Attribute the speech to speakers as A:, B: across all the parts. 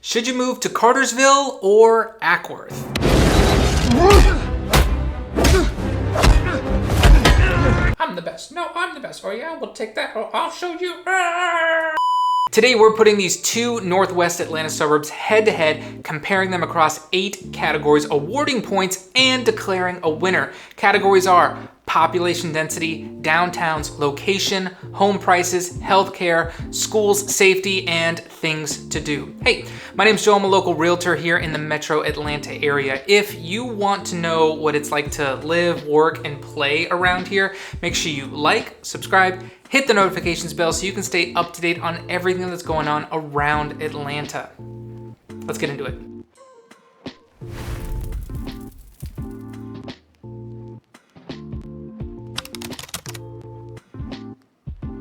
A: Should you move to Cartersville or Acworth? I'm the best. No, I'm the best. Oh yeah, we'll take that. Oh, I'll show you. Today we're putting these two Northwest Atlanta suburbs head to head, comparing them across 8 categories, awarding points, and declaring a winner. Categories are population density, downtowns, location, home prices, healthcare, schools, safety, and things to do. Hey, my name's Joe. I'm a local realtor here in the metro Atlanta area. If you want to know what it's like to live, work, and play around here, make sure you like, subscribe, hit the notifications bell so you can stay up to date on everything that's going on around Atlanta. Let's get into it.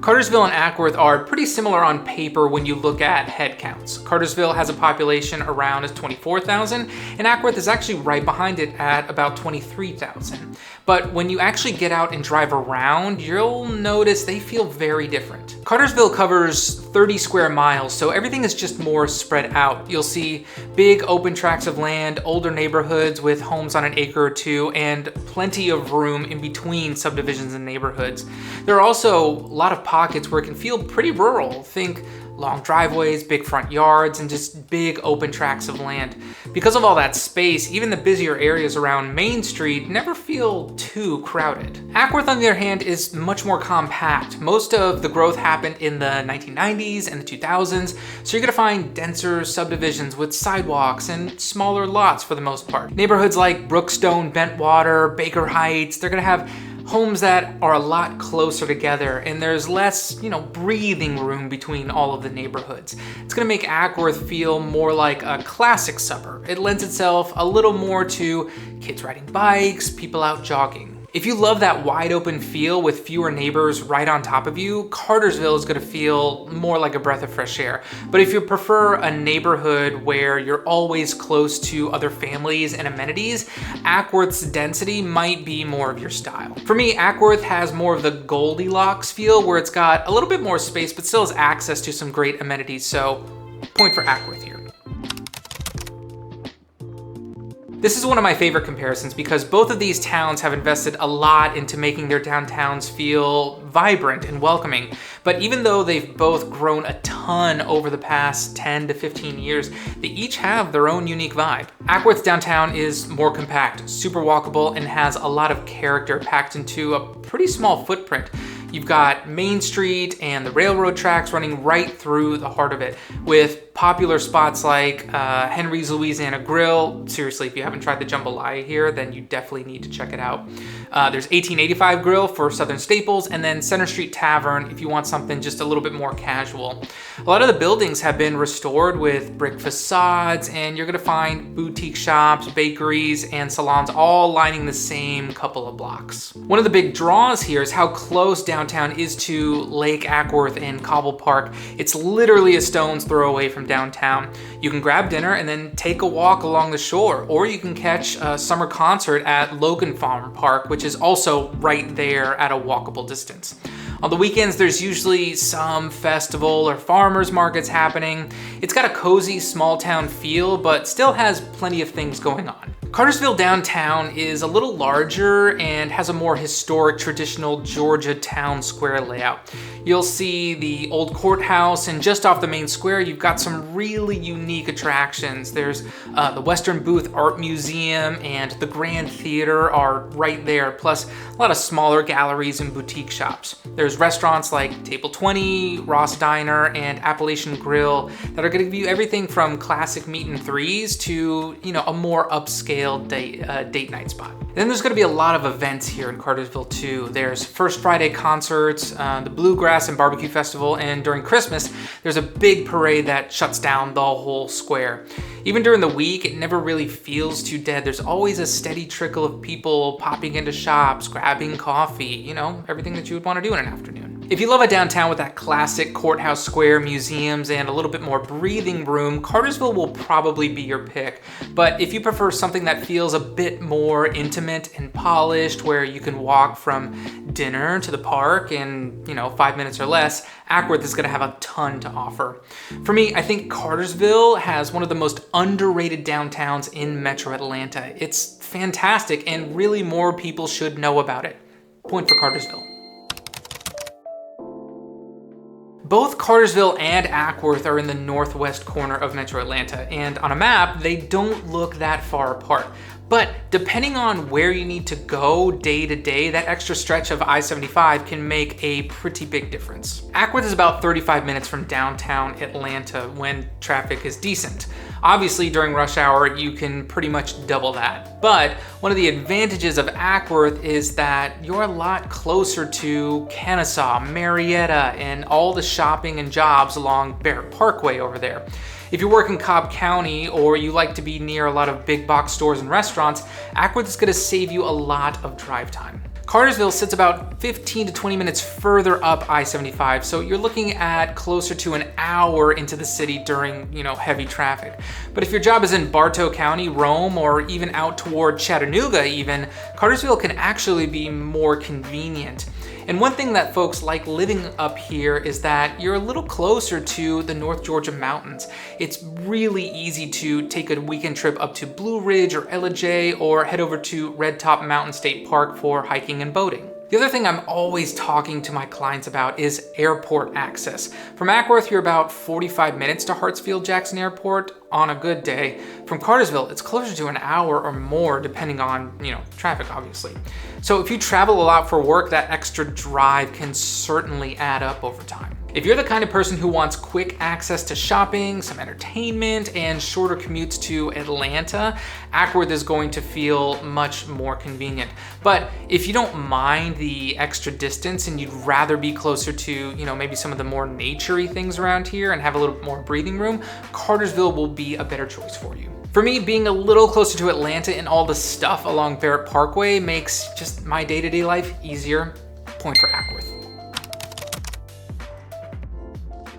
A: Cartersville and Acworth are pretty similar on paper when you look at head counts. Cartersville has a population around 24,000, and Acworth is actually right behind it at about 23,000. But when you actually get out and drive around, you'll notice they feel very different. Cartersville covers 30 square miles, so everything is just more spread out. You'll see big open tracts of land, older neighborhoods with homes on an acre or two, and plenty of room in between subdivisions and neighborhoods. There are also a lot of pockets where it can feel pretty rural. Think long driveways, big front yards, and just big open tracts of land. Because of all that space, even the busier areas around Main Street never feel too crowded. Acworth, on the other hand, is much more compact. Most of the growth happened in the 1990s and the 2000s, so you're gonna find denser subdivisions with sidewalks and smaller lots for the most part. Neighborhoods like Brookstone, Bentwater, Baker Heights, they're gonna have homes that are a lot closer together, and there's less, breathing room between all of the neighborhoods. It's gonna make Acworth feel more like a classic suburb. It lends itself a little more to kids riding bikes, people out jogging. If you love that wide open feel with fewer neighbors right on top of you, Cartersville is gonna feel more like a breath of fresh air. But if you prefer a neighborhood where you're always close to other families and amenities, Acworth's density might be more of your style. For me, Acworth has more of the Goldilocks feel, where it's got a little bit more space, but still has access to some great amenities, so point for Acworth here. This is one of my favorite comparisons because both of these towns have invested a lot into making their downtowns feel vibrant and welcoming. But even though they've both grown a ton over the past 10 to 15 years, they each have their own unique vibe. Acworth's downtown is more compact, super walkable, and has a lot of character packed into a pretty small footprint. You've got Main Street and the railroad tracks running right through the heart of it, with popular spots like Henry's Louisiana Grill. Seriously, if you haven't tried the jambalaya here, then you definitely need to check it out. There's 1885 Grill for Southern staples, and then Center Street Tavern if you want something just a little bit more casual. A lot of the buildings have been restored with brick facades, and you're gonna find boutique shops, bakeries, and salons all lining the same couple of blocks. One of the big draws here is how close downtown is to Lake Acworth and Cobble Park. It's literally a stone's throw away from downtown. You can grab dinner and then take a walk along the shore, or you can catch a summer concert at Logan Farm Park, which is also right there at a walkable distance. On the weekends, there's usually some festival or farmers markets happening. It's got a cozy small town feel, but still has plenty of things going on. Cartersville downtown is a little larger and has a more historic, traditional Georgia town square layout. You'll see the old courthouse, and just off the main square, you've got some really unique attractions. There's the Western Booth Art Museum and the Grand Theater are right there, plus a lot of smaller galleries and boutique shops. There's restaurants like Table 20, Ross Diner, and Appalachian Grill that are gonna give you everything from classic meat and threes to, a more upscale date night spot. And then there's gonna be a lot of events here in Cartersville too. There's First Friday concerts, the Bluegrass and Barbecue Festival, and during Christmas, there's a big parade that shuts down the whole square. Even during the week, it never really feels too dead. There's always a steady trickle of people popping into shops, grabbing coffee, everything that you would want to do in an afternoon. If you love a downtown with that classic courthouse square, museums, and a little bit more breathing room, Cartersville will probably be your pick. But if you prefer something that feels a bit more intimate and polished, where you can walk from dinner to the park in, 5 minutes or less, Acworth is gonna have a ton to offer. For me, I think Cartersville has one of the most underrated downtowns in Metro Atlanta. It's fantastic, and really more people should know about it. Point for Cartersville. Both Cartersville and Acworth are in the northwest corner of Metro Atlanta, and on a map, they don't look that far apart. But depending on where you need to go day to day, that extra stretch of I-75 can make a pretty big difference. Acworth is about 35 minutes from downtown Atlanta when traffic is decent. Obviously, during rush hour, you can pretty much double that. But one of the advantages of Acworth is that you're a lot closer to Kennesaw, Marietta, and all the shopping and jobs along Barrett Parkway over there. If you work in Cobb County or you like to be near a lot of big box stores and restaurants, Acworth is gonna save you a lot of drive time. Cartersville sits about 15 to 20 minutes further up I-75, so you're looking at closer to an hour into the city during, heavy traffic. But if your job is in Bartow County, Rome, or even out toward Chattanooga even, Cartersville can actually be more convenient. And one thing that folks like living up here is that you're a little closer to the North Georgia mountains. It's really easy to take a weekend trip up to Blue Ridge or Ellijay, or head over to Red Top Mountain State Park for hiking and boating. The other thing I'm always talking to my clients about is airport access. From Acworth, you're about 45 minutes to Hartsfield-Jackson Airport on a good day. From Cartersville, it's closer to an hour or more, depending on, traffic, obviously. So if you travel a lot for work, that extra drive can certainly add up over time. If you're the kind of person who wants quick access to shopping, some entertainment, and shorter commutes to Atlanta, Acworth is going to feel much more convenient. But if you don't mind the extra distance and you'd rather be closer to, maybe some of the more nature-y things around here and have a little more breathing room, Cartersville will be a better choice for you. For me, being a little closer to Atlanta and all the stuff along Barrett Parkway makes just my day-to-day life easier. Point for Acworth.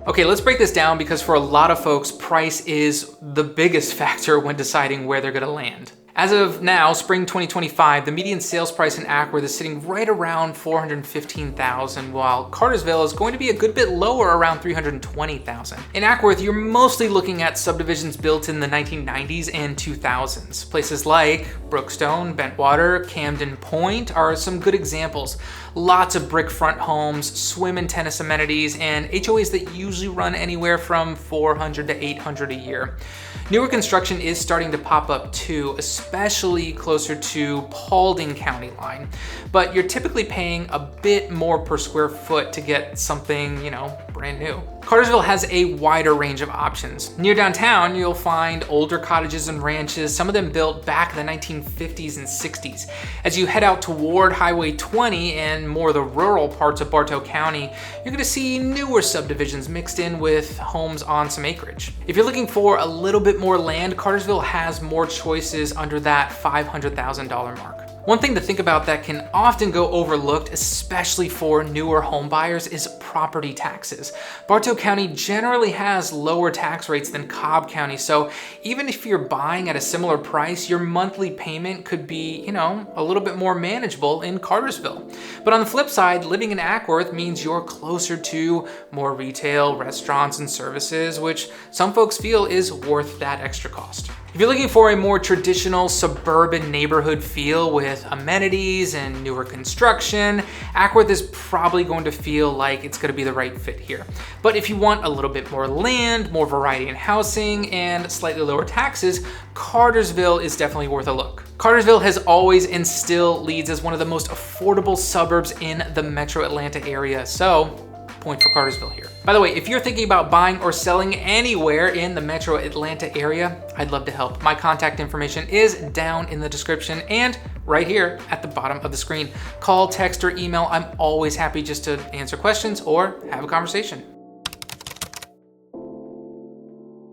A: Okay, let's break this down because for a lot of folks, price is the biggest factor when deciding where they're gonna land. As of now, spring 2025, the median sales price in Acworth is sitting right around $415,000, while Cartersville is going to be a good bit lower, around $320,000. In Acworth, you're mostly looking at subdivisions built in the 1990s and 2000s. Places like Brookstone, Bentwater, Camden Point are some good examples. Lots of brick front homes, swim and tennis amenities, and HOAs that usually run anywhere from $400 to $800 a year. Newer construction is starting to pop up too, especially closer to Paulding County line. But you're typically paying a bit more per square foot to get something, brand new. Cartersville has a wider range of options. Near downtown, you'll find older cottages and ranches, some of them built back in the 1950s and 60s. As you head out toward Highway 20 and more the rural parts of Bartow County, you're gonna see newer subdivisions mixed in with homes on some acreage. If you're looking for a little bit more land, Cartersville has more choices under that $500,000 mark. One thing to think about that can often go overlooked, especially for newer home buyers, is property taxes. Bartow County generally has lower tax rates than Cobb County, so even if you're buying at a similar price, your monthly payment could be, a little bit more manageable in Cartersville. But on the flip side, living in Acworth means you're closer to more retail, restaurants, and services, which some folks feel is worth that extra cost. If you're looking for a more traditional suburban neighborhood feel with amenities and newer construction, Acworth is probably going to feel like it's going to be the right fit here. But if you want a little bit more land, more variety in housing, and slightly lower taxes, Cartersville is definitely worth a look. Cartersville has always and still leads as one of the most affordable suburbs in the Metro Atlanta area, so point for Cartersville here. By the way, if you're thinking about buying or selling anywhere in the Metro Atlanta area, I'd love to help. My contact information is down in the description and right here at the bottom of the screen. Call, text, or email. I'm always happy just to answer questions or have a conversation.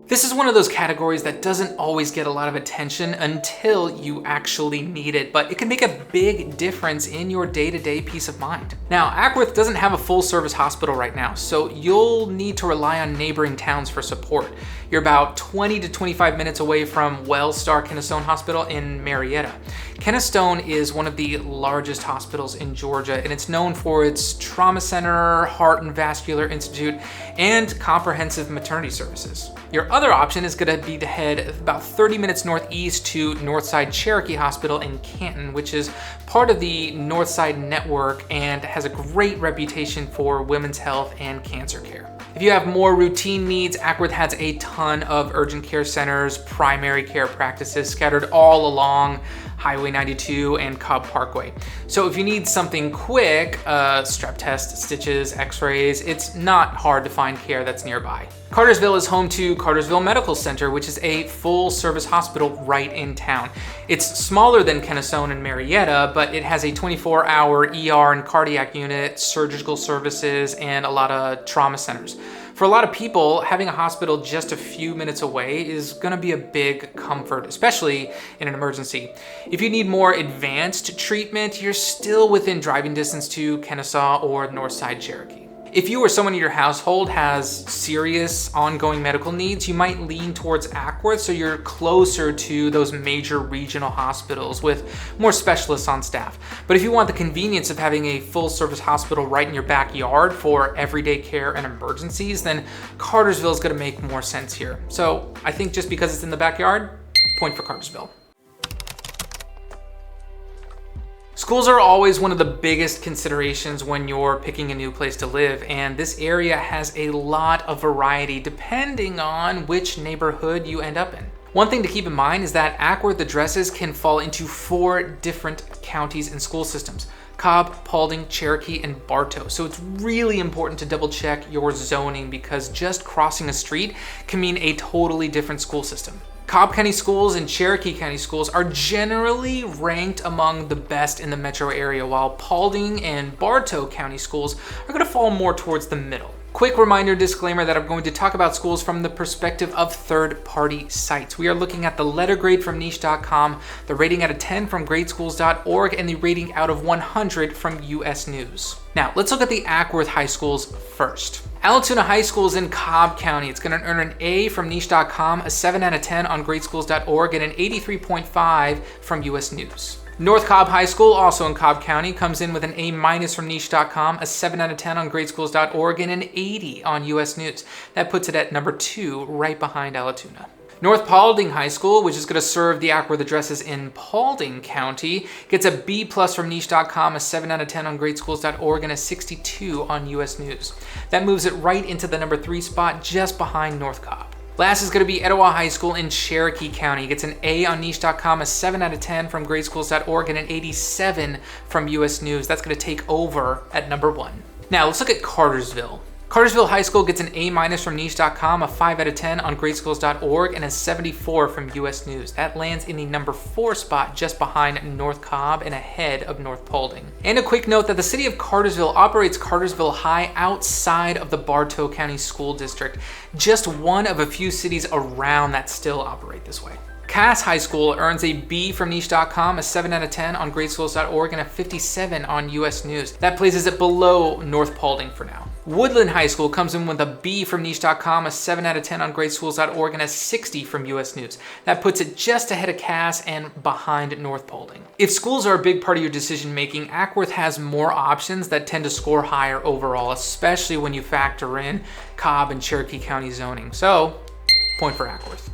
A: This is one of those categories that doesn't always get a lot of attention until you actually need it, but it can make a big difference in your day-to-day peace of mind. Now, Acworth doesn't have a full-service hospital right now, so you'll need to rely on neighboring towns for support. You're about 20 to 25 minutes away from Wellstar Kennestone Hospital in Marietta. Kennestone is one of the largest hospitals in Georgia, and it's known for its trauma center, heart and vascular institute, and comprehensive maternity services. Your other option is going to be to head about 30 minutes northeast to Northside Cherokee Hospital in Canton, which is part of the Northside Network and has a great reputation for women's health and cancer care. If you have more routine needs, Acworth has a ton of urgent care centers, primary care practices scattered all along Highway 92 and Cobb Parkway. So if you need something quick, strep test, stitches, x-rays, it's not hard to find care that's nearby. Cartersville is home to Cartersville Medical Center, which is a full-service hospital right in town. It's smaller than Kennestone and Marietta, but it has a 24-hour ER and cardiac unit, surgical services, and a lot of trauma centers. For a lot of people, having a hospital just a few minutes away is gonna be a big comfort, especially in an emergency. If you need more advanced treatment, you're still within driving distance to Kennesaw or Northside Cherokee. If you or someone in your household has serious ongoing medical needs, you might lean towards Acworth so you're closer to those major regional hospitals with more specialists on staff. But if you want the convenience of having a full-service hospital right in your backyard for everyday care and emergencies, then Cartersville is going to make more sense here. So I think just because it's in the backyard, point for Cartersville. Schools are always one of the biggest considerations when you're picking a new place to live, and this area has a lot of variety depending on which neighborhood you end up in. One thing to keep in mind is that Acworth addresses can fall into 4 different counties and school systems: Cobb, Paulding, Cherokee, and Bartow. So it's really important to double check your zoning because just crossing a street can mean a totally different school system. Cobb County schools and Cherokee County schools are generally ranked among the best in the metro area, while Paulding and Bartow County schools are going to fall more towards the middle. Quick reminder disclaimer that I'm going to talk about schools from the perspective of third-party sites. We are looking at the letter grade from niche.com, the rating out of 10 from gradeschools.org, and the rating out of 100 from US News. Now, let's look at the Acworth high schools first. Allatoona High School is in Cobb County. It's going to earn an A from niche.com, a 7 out of 10 on gradeschools.org, and an 83.5 from US News. North Cobb High School, also in Cobb County, comes in with an A- from niche.com, a 7 out of 10 on gradeschools.org, and an 80 on US News. That puts it at number 2, right behind Allatoona. North Paulding High School, which is going to serve the Acworth addresses in Paulding County, gets a B+ from niche.com, a 7 out of 10 on gradeschools.org, and a 62 on US News. That moves it right into the number 3 spot, just behind North Cobb. Last is going to be Etowah High School in Cherokee County. It gets an A on niche.com, a 7 out of 10 from gradeschools.org, and an 87 from US News. That's going to take over at number 1. Now let's look at Cartersville. Cartersville High School gets an A- from niche.com, a 5 out of 10 on gradeschools.org, and a 74 from US News. That lands in the number 4 spot, just behind North Cobb and ahead of North Paulding. And a quick note that the city of Cartersville operates Cartersville High outside of the Bartow County School District. Just one of a few cities around that still operate this way. Cass High School earns a B from niche.com, a 7 out of 10 on gradeschools.org, and a 57 on US News. That places it below North Paulding for now. Woodland High School comes in with a B from niche.com, a 7 out of 10 on gradeschools.org, and a 60 from US News. That puts it just ahead of Cass and behind North Paulding. If schools are a big part of your decision making, Acworth has more options that tend to score higher overall, especially when you factor in Cobb and Cherokee County zoning. So, point for Acworth.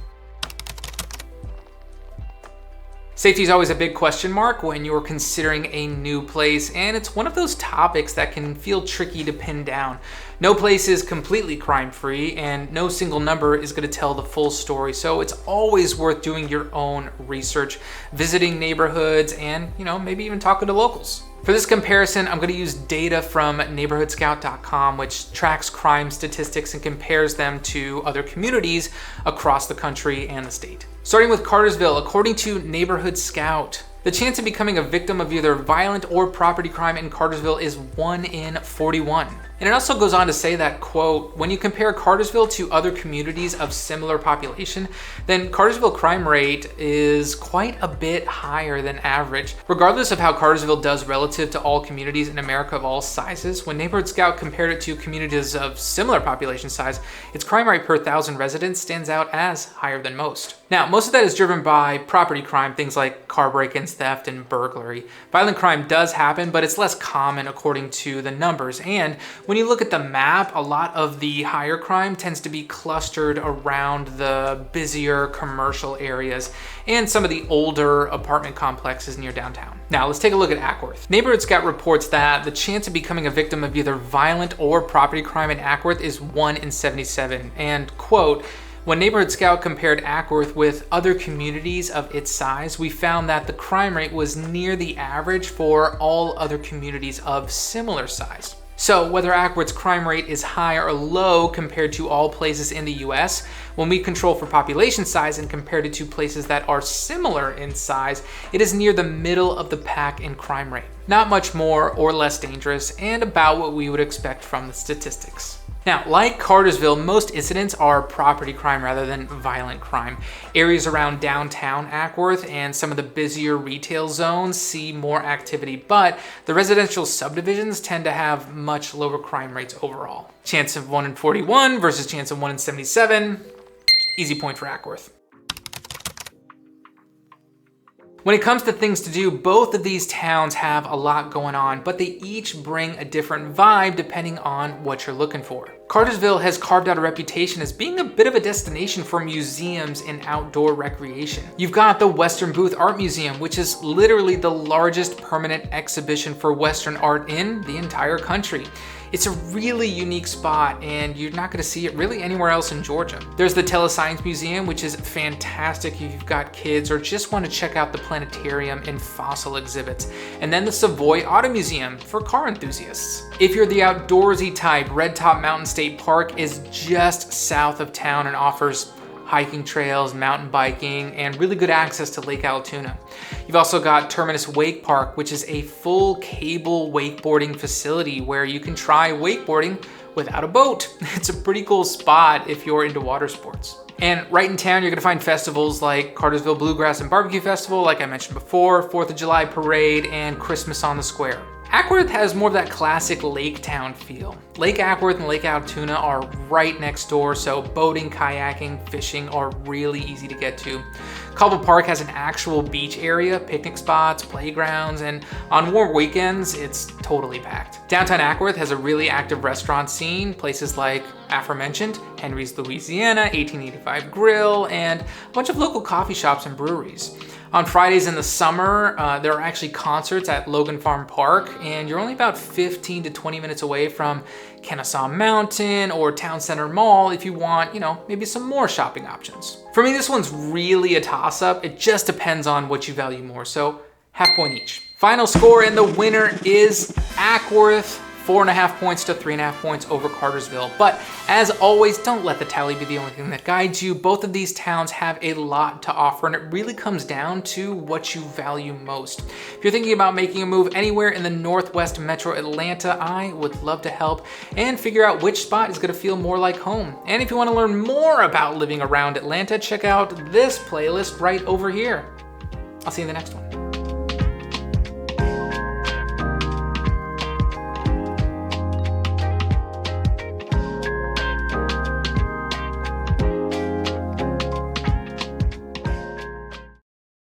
A: Safety is always a big question mark when you're considering a new place, and it's one of those topics that can feel tricky to pin down. No place is completely crime-free, and no single number is going to tell the full story, so it's always worth doing your own research, visiting neighborhoods, and maybe even talking to locals. For this comparison, I'm going to use data from neighborhoodscout.com, which tracks crime statistics and compares them to other communities across the country and the state. Starting with Cartersville, according to Neighborhood Scout, the chance of becoming a victim of either violent or property crime in Cartersville is 1 in 41. And it also goes on to say that, quote, when you compare Cartersville to other communities of similar population, then Cartersville crime rate is quite a bit higher than average. Regardless of how Cartersville does relative to all communities in America of all sizes, when Neighborhood Scout compared it to communities of similar population size, its crime rate per 1,000 residents stands out as higher than most. Now, most of that is driven by property crime, things like car break-ins, theft, and burglary. Violent crime does happen, but it's less common according to the numbers. And when you look at the map, a lot of the higher crime tends to be clustered around the busier commercial areas and some of the older apartment complexes near downtown. Now, let's take a look at Acworth. Neighborhood Scout reports that the chance of becoming a victim of either violent or property crime in Acworth is 1 in 77. And, quote, when Neighborhood Scout compared Acworth with other communities of its size, we found that the crime rate was near the average for all other communities of similar size. So whether Acworth's crime rate is high or low compared to all places in the US, when we control for population size and compared it to places that are similar in size, it is near the middle of the pack in crime rate. Not much more or less dangerous, and about what we would expect from the statistics. Now, like Cartersville, most incidents are property crime rather than violent crime. Areas around downtown Acworth and some of the busier retail zones see more activity, but the residential subdivisions tend to have much lower crime rates overall. Chance of 1 in 41 versus chance of 1 in 77, easy point for Acworth. When it comes to things to do, both of these towns have a lot going on, but they each bring a different vibe depending on what you're looking for. Cartersville has carved out a reputation as being a bit of a destination for museums and outdoor recreation. You've got the Western Booth Art Museum, which is literally the largest permanent exhibition for Western art in the entire country. It's a really unique spot, and you're not gonna see it really anywhere else in Georgia. There's the Telescience Museum, which is fantastic if you've got kids or just wanna check out the planetarium and fossil exhibits. And then the Savoy Auto Museum for car enthusiasts. If you're the outdoorsy type, Red Top Mountain State Park is just south of town and offers hiking trails, mountain biking, and really good access to Lake Allatoona. You've also got Terminus Wake Park, which is a full cable wakeboarding facility where you can try wakeboarding without a boat. It's a pretty cool spot if you're into water sports. And right in town, you're gonna find festivals like Cartersville Bluegrass and Barbecue Festival, like I mentioned before, 4th of July Parade, and Christmas on the Square. Acworth has more of that classic lake town feel. Lake Acworth and Lake Allatoona are right next door, so boating, kayaking, fishing are really easy to get to. Cobble Park has an actual beach area, picnic spots, playgrounds, and on warm weekends, it's totally packed. Downtown Acworth has a really active restaurant scene, places like aforementioned Henry's Louisiana, 1885 Grill, and a bunch of local coffee shops and breweries. On Fridays in the summer, there are actually concerts at Logan Farm Park, and you're only about 15 to 20 minutes away from Kennesaw Mountain or Town Center Mall if you want, maybe some more shopping options. For me, this one's really a toss-up. It just depends on what you value more, so half point each. Final score, and the winner is Acworth. 4.5 points to 3.5 points over Cartersville. But as always, don't let the tally be the only thing that guides you. Both of these towns have a lot to offer, and it really comes down to what you value most. If you're thinking about making a move anywhere in the Northwest Metro Atlanta, I would love to help and figure out which spot is gonna feel more like home. And if you wanna learn more about living around Atlanta, check out this playlist right over here. I'll see you in the next one.